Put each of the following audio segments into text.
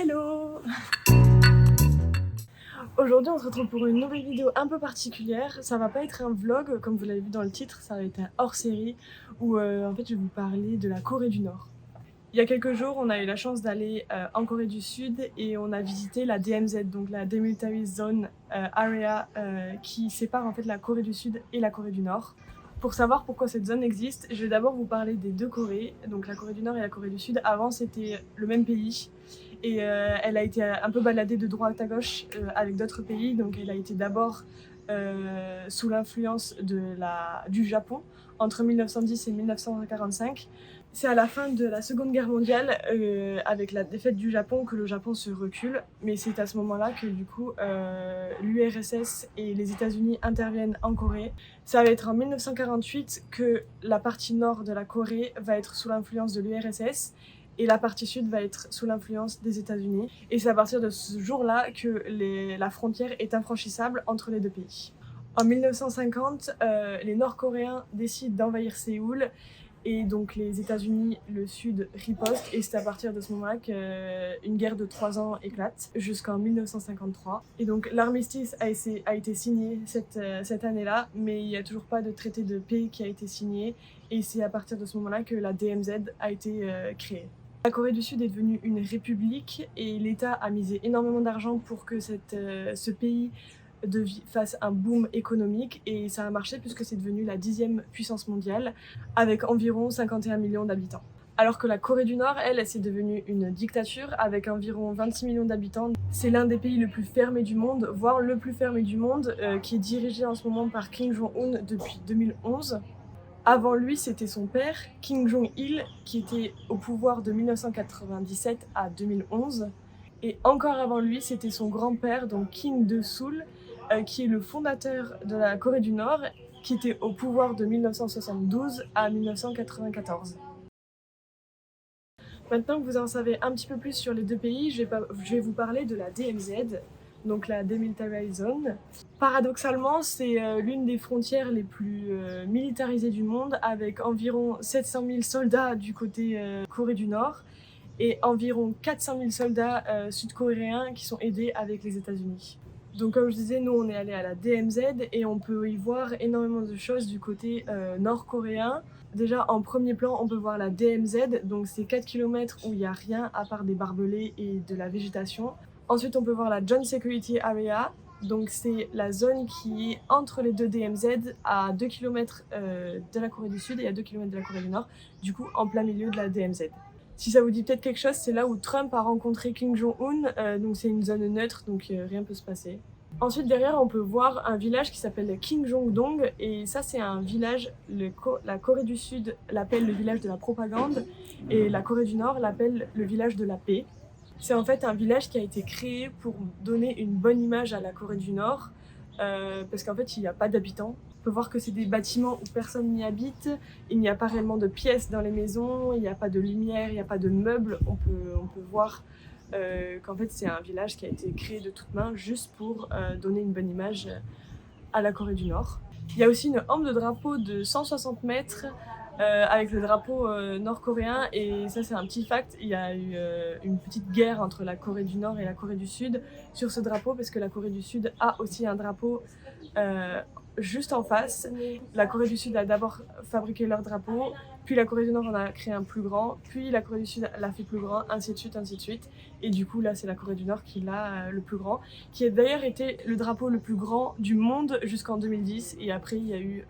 Hello! Aujourd'hui on se retrouve pour une nouvelle vidéo un peu particulière. Ça va pas être un vlog comme vous l'avez vu dans le titre, ça va être un hors-série où en fait je vais vous parler de la Corée du Nord. Il y a quelques jours on a eu la chance d'aller en Corée du Sud et on a visité la DMZ, donc la Demilitarized Zone Area qui sépare en fait la Corée du Sud et la Corée du Nord. Pour savoir pourquoi cette zone existe, je vais d'abord vous parler des deux Corées, donc la Corée du Nord et la Corée du Sud. Avant c'était le même pays et elle a été un peu baladée de droite à gauche avec d'autres pays. Donc elle a été d'abord sous l'influence du Japon entre 1910 et 1945. C'est à la fin de la Seconde Guerre mondiale, avec la défaite du Japon, que le Japon se recule. Mais c'est à ce moment-là que du coup l'URSS et les États-Unis interviennent en Corée. Ça va être en 1948 que la partie nord de la Corée va être sous l'influence de l'URSS et la partie sud va être sous l'influence des États-Unis. Et c'est à partir de ce jour-là que la frontière est infranchissable entre les deux pays. En 1950, les Nord-Coréens décident d'envahir Séoul et donc les États-Unis, le Sud, ripostent et c'est à partir de ce moment-là qu'une guerre de 3 ans éclate jusqu'en 1953. Et donc l'armistice a été signé cette année-là, mais il n'y a toujours pas de traité de paix qui a été signé et c'est à partir de ce moment-là que la DMZ a été créée. La Corée du Sud est devenue une république et l'État a misé énormément d'argent pour que ce pays fasse un boom économique et ça a marché puisque c'est devenu la 10e puissance mondiale avec environ 51 millions d'habitants. Alors que la Corée du Nord, elle, c'est devenue une dictature avec environ 26 millions d'habitants. C'est l'un des pays le plus fermé du monde, voire le plus fermé du monde, qui est dirigé en ce moment par Kim Jong-un depuis 2011. Avant lui, c'était son père, Kim Jong-il, qui était au pouvoir de 1997 à 2011. Et encore avant lui, c'était son grand-père, donc Kim Il-sung, qui est le fondateur de la Corée du Nord, qui était au pouvoir de 1972 à 1994. Maintenant que vous en savez un petit peu plus sur les deux pays, je vais vous parler de la DMZ, donc la Demilitarized Zone. Paradoxalement, c'est l'une des frontières les plus militarisées du monde, avec environ 700 000 soldats du côté Corée du Nord et environ 400 000 soldats sud-coréens qui sont aidés avec les États-Unis. Donc comme je disais, nous on est allé à la DMZ et on peut y voir énormément de choses du côté nord-coréen. Déjà en premier plan on peut voir la DMZ, donc c'est 4 km où il n'y a rien à part des barbelés et de la végétation. Ensuite on peut voir la Joint Security Area, donc c'est la zone qui est entre les deux DMZ à 2 km de la Corée du Sud et à 2 km de la Corée du Nord, du coup en plein milieu de la DMZ. Si ça vous dit peut-être quelque chose, c'est là où Trump a rencontré Kim Jong-un, donc c'est une zone neutre, donc rien peut se passer. Ensuite derrière on peut voir un village qui s'appelle Kim Jong-dong et ça c'est un village, la Corée du Sud l'appelle le village de la propagande et la Corée du Nord l'appelle le village de la paix. C'est en fait un village qui a été créé pour donner une bonne image à la Corée du Nord parce qu'en fait il n'y a pas d'habitants. On peut voir que c'est des bâtiments où personne n'y habite, il n'y a pas réellement de pièces dans les maisons, il n'y a pas de lumière, il n'y a pas de meubles. On peut voir qu'en fait c'est un village qui a été créé de toutes mains juste pour donner une bonne image à la Corée du Nord. Il y a aussi une hampe de drapeau de 160 mètres avec le drapeau nord-coréen et ça c'est un petit fact, il y a eu une petite guerre entre la Corée du Nord et la Corée du Sud sur ce drapeau parce que la Corée du Sud a aussi un drapeau juste en face. La Corée du Sud a d'abord fabriqué leur drapeau, puis la Corée du Nord en a créé un plus grand, puis la Corée du Sud l'a fait plus grand, ainsi de suite, ainsi de suite. Et du coup là c'est la Corée du Nord qui l'a le plus grand, qui a d'ailleurs été le drapeau le plus grand du monde jusqu'en 2010 et après il y a eu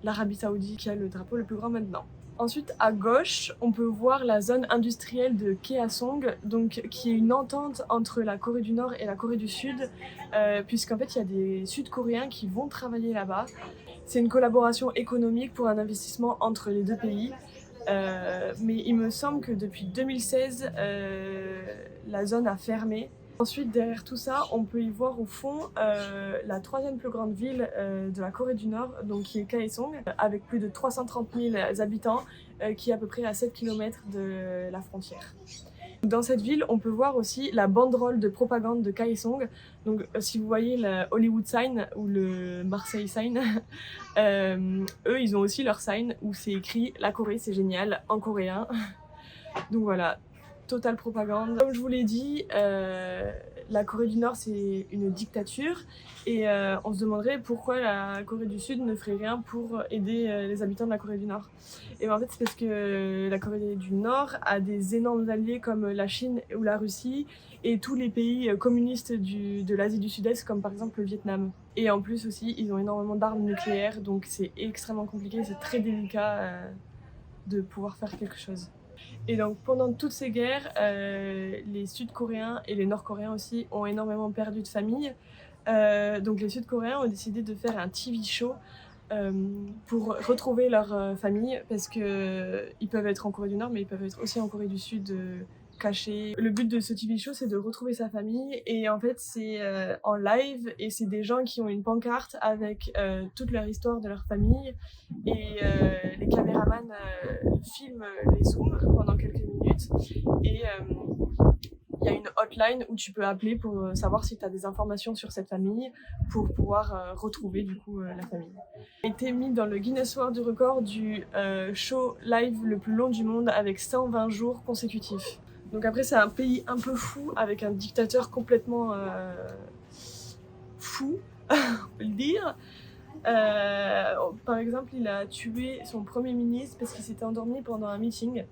l'Arabie Saoudite qui a le drapeau le plus grand maintenant. Ensuite, à gauche, on peut voir la zone industrielle de Kaesong, donc qui est une entente entre la Corée du Nord et la Corée du Sud, puisqu'en fait, il y a des Sud-Coréens qui vont travailler là-bas. C'est une collaboration économique pour un investissement entre les deux pays. Mais il me semble que depuis 2016, la zone a fermé. Ensuite, derrière tout ça, on peut y voir au fond la troisième plus grande ville de la Corée du Nord, donc qui est Kaesong, avec plus de 330 000 habitants, qui est à peu près à 7 km de la frontière. Dans cette ville, on peut voir aussi la banderole de propagande de Kaesong. Donc, si vous voyez le Hollywood sign ou le Marseille sign, eux, ils ont aussi leur sign où c'est écrit « La Corée, c'est génial » en coréen. Donc voilà. totale propagande. Comme je vous l'ai dit, la Corée du Nord c'est une dictature et on se demanderait pourquoi la Corée du Sud ne ferait rien pour aider les habitants de la Corée du Nord. Et en fait c'est parce que la Corée du Nord a des énormes alliés comme la Chine ou la Russie et tous les pays communistes de l'Asie du Sud-Est comme par exemple le Vietnam. Et en plus aussi ils ont énormément d'armes nucléaires donc c'est extrêmement compliqué, c'est très délicat de pouvoir faire quelque chose. Et donc pendant toutes ces guerres, les Sud-Coréens et les Nord-Coréens aussi ont énormément perdu de famille. Donc les Sud-Coréens ont décidé de faire un TV show pour retrouver leur famille parce qu'ils peuvent être en Corée du Nord mais ils peuvent être aussi en Corée du Sud cachés. Le but de ce TV show c'est de retrouver sa famille et en fait c'est en live et c'est des gens qui ont une pancarte avec toute leur histoire de leur famille et les caméramans filment les zooms pendant quelques minutes et il y a une hotline où tu peux appeler pour savoir si tu as des informations sur cette famille pour pouvoir retrouver du coup la famille. Il a été mis dans le Guinness World du record du show live le plus long du monde avec 120 jours consécutifs. Donc après c'est un pays un peu fou avec un dictateur complètement fou, on peut le dire. Par exemple il a tué son premier ministre parce qu'il s'était endormi pendant un meeting.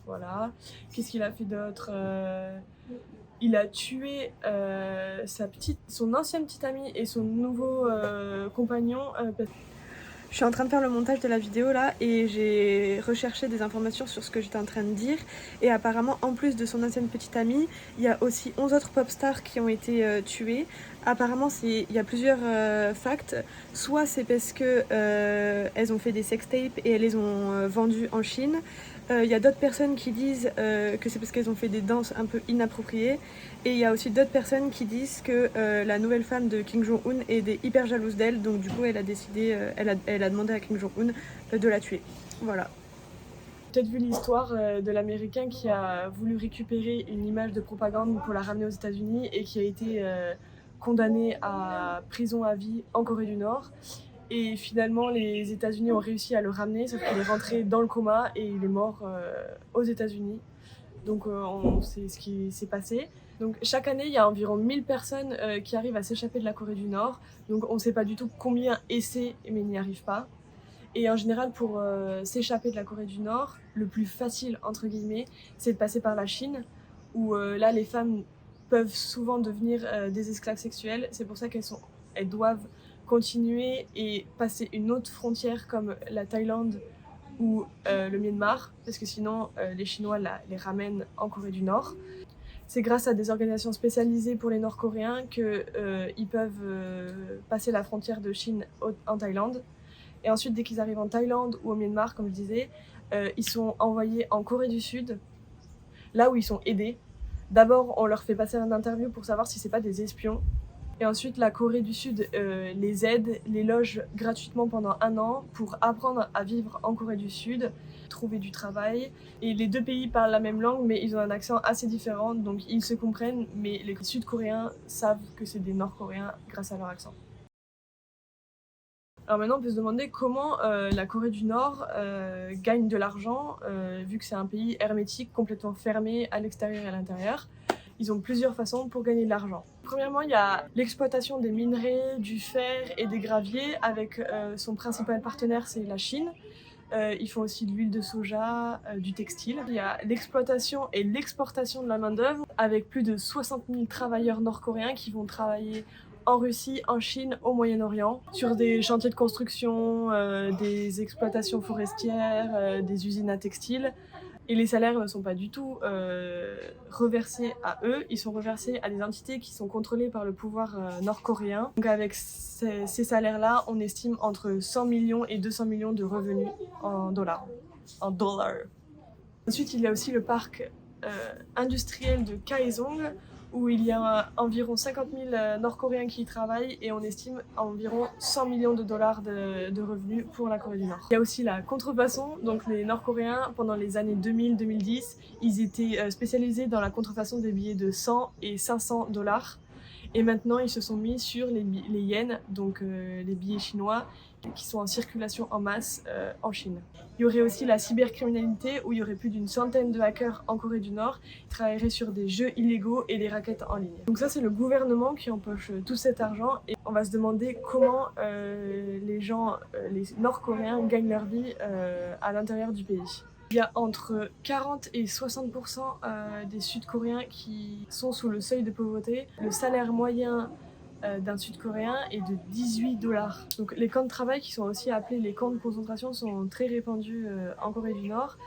Voilà. Qu'est-ce qu'il a fait d'autre il a tué son ancienne petite amie et son nouveau compagnon. Je suis en train de faire le montage de la vidéo là et j'ai recherché des informations sur ce que j'étais en train de dire et apparemment en plus de son ancienne petite amie il y a aussi 11 autres pop stars qui ont été tuées. Apparemment il y a plusieurs facts, soit c'est parce que elles ont fait des sextapes et elles les ont vendues en Chine. Il y a d'autres personnes qui disent que c'est parce qu'elles ont fait des danses un peu inappropriées et il y a aussi d'autres personnes qui disent que la nouvelle femme de Kim Jong-un est hyper jalouse d'elle, donc du coup elle a décidé, elle a demandé à Kim Jong-un de la tuer. Voilà. Peut-être vu l'histoire de l'américain qui a voulu récupérer une image de propagande pour la ramener aux États-Unis et qui a été condamné à prison à vie en Corée du Nord. Et finalement, les États-Unis ont réussi à le ramener, sauf qu'il est rentré dans le coma et il est mort aux États-Unis. Donc, c'est ce qui s'est passé. Donc, chaque année, il y a environ 1000 personnes qui arrivent à s'échapper de la Corée du Nord. Donc, on ne sait pas du tout combien essaient, mais n'y arrivent pas. Et en général, pour s'échapper de la Corée du Nord, le plus facile, entre guillemets, c'est de passer par la Chine, où là, les femmes peuvent souvent devenir des esclaves sexuels. C'est pour ça qu'elles doivent continuer et passer une autre frontière comme la Thaïlande ou le Myanmar, parce que sinon les Chinois les ramènent en Corée du Nord. C'est grâce à des organisations spécialisées pour les Nord-Coréens qu'ils peuvent passer la frontière de Chine en Thaïlande. Et ensuite, dès qu'ils arrivent en Thaïlande ou au Myanmar, comme je disais, ils sont envoyés en Corée du Sud, là où ils sont aidés. D'abord, on leur fait passer une interview pour savoir si c'est pas des espions. Et ensuite, la Corée du Sud les aide, les loge gratuitement pendant 1 an pour apprendre à vivre en Corée du Sud, trouver du travail. Et les deux pays parlent la même langue, mais ils ont un accent assez différent, donc ils se comprennent, mais les Sud-Coréens savent que c'est des Nord-Coréens grâce à leur accent. Alors maintenant, on peut se demander comment la Corée du Nord gagne de l'argent, vu que c'est un pays hermétique, complètement fermé à l'extérieur et à l'intérieur. Ils ont plusieurs façons pour gagner de l'argent. Premièrement, il y a l'exploitation des minerais, du fer et des graviers avec son principal partenaire, c'est la Chine. Ils font aussi de l'huile de soja, du textile. Il y a l'exploitation et l'exportation de la main-d'œuvre avec plus de 60 000 travailleurs nord-coréens qui vont travailler en Russie, en Chine, au Moyen-Orient, sur des chantiers de construction, des exploitations forestières, des usines à textile. Et les salaires ne sont pas du tout reversés à eux, ils sont reversés à des entités qui sont contrôlées par le pouvoir nord-coréen. Donc avec ces salaires-là, on estime entre 100 millions et 200 millions de revenus en dollars. Ensuite, il y a aussi le parc industriel de Kaesong, où il y a environ 50 000 Nord-Coréens qui y travaillent et on estime à environ 100 millions de dollars de revenus pour la Corée du Nord. Il y a aussi la contrefaçon, donc les Nord-Coréens pendant les années 2000-2010, ils étaient spécialisés dans la contrefaçon des billets de 100 et 500 dollars. Et maintenant, ils se sont mis sur les yens, donc les billets chinois, qui sont en circulation en masse en Chine. Il y aurait aussi la cybercriminalité, où il y aurait plus d'une centaine de hackers en Corée du Nord qui travailleraient sur des jeux illégaux et des raquettes en ligne. Donc ça, c'est le gouvernement qui empoche tout cet argent, et on va se demander comment les gens, les Nord-Coréens, gagnent leur vie à l'intérieur du pays. Il y a entre 40 et 60% des Sud-Coréens qui sont sous le seuil de pauvreté. Le salaire moyen d'un Sud-Coréen est de 18 $. Donc les camps de travail, qui sont aussi appelés les camps de concentration, sont très répandus en Corée du Nord.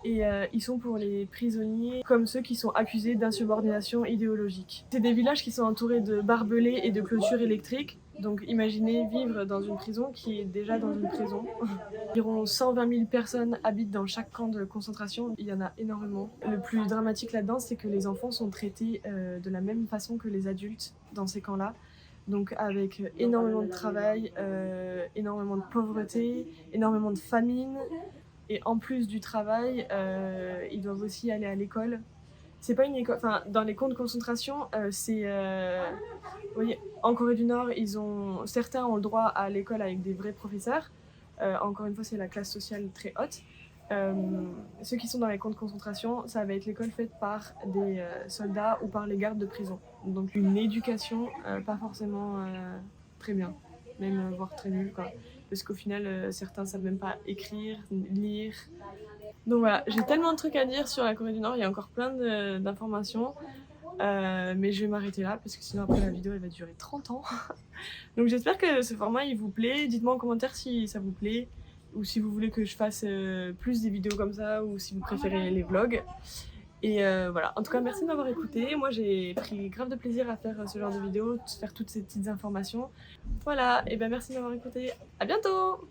Et ils sont pour les prisonniers comme ceux qui sont accusés d'insubordination idéologique. C'est des villages qui sont entourés de barbelés et de clôtures électriques. Donc imaginez vivre dans une prison qui est déjà dans une prison. Environ 120 000 personnes habitent dans chaque camp de concentration, il y en a énormément. Le plus dramatique là-dedans, c'est que les enfants sont traités de la même façon que les adultes dans ces camps-là. Donc avec énormément de travail, énormément de pauvreté, énormément de famine. Et en plus du travail, ils doivent aussi aller à l'école. C'est pas une école, enfin dans les camps de concentration, vous voyez, en Corée du Nord, certains ont le droit à l'école avec des vrais professeurs. Encore une fois, c'est la classe sociale très haute. Ceux qui sont dans les camps de concentration, ça va être l'école faite par des soldats ou par les gardes de prison. Donc une éducation pas forcément très bien, même voire très nulle, quoi. Parce qu'au final, certains savent même pas écrire, lire. Donc voilà, j'ai tellement de trucs à dire sur la Corée du Nord, il y a encore plein d'informations. Mais je vais m'arrêter là parce que sinon après la vidéo elle va durer 30 ans. Donc j'espère que ce format il vous plaît. Dites-moi en commentaire si ça vous plaît, ou si vous voulez que je fasse plus des vidéos comme ça, ou si vous préférez les vlogs. Et voilà, en tout cas merci de m'avoir écouté. Moi j'ai pris grave de plaisir à faire ce genre de vidéos, faire toutes ces petites informations. Voilà, et ben merci de m'avoir écouté. À bientôt.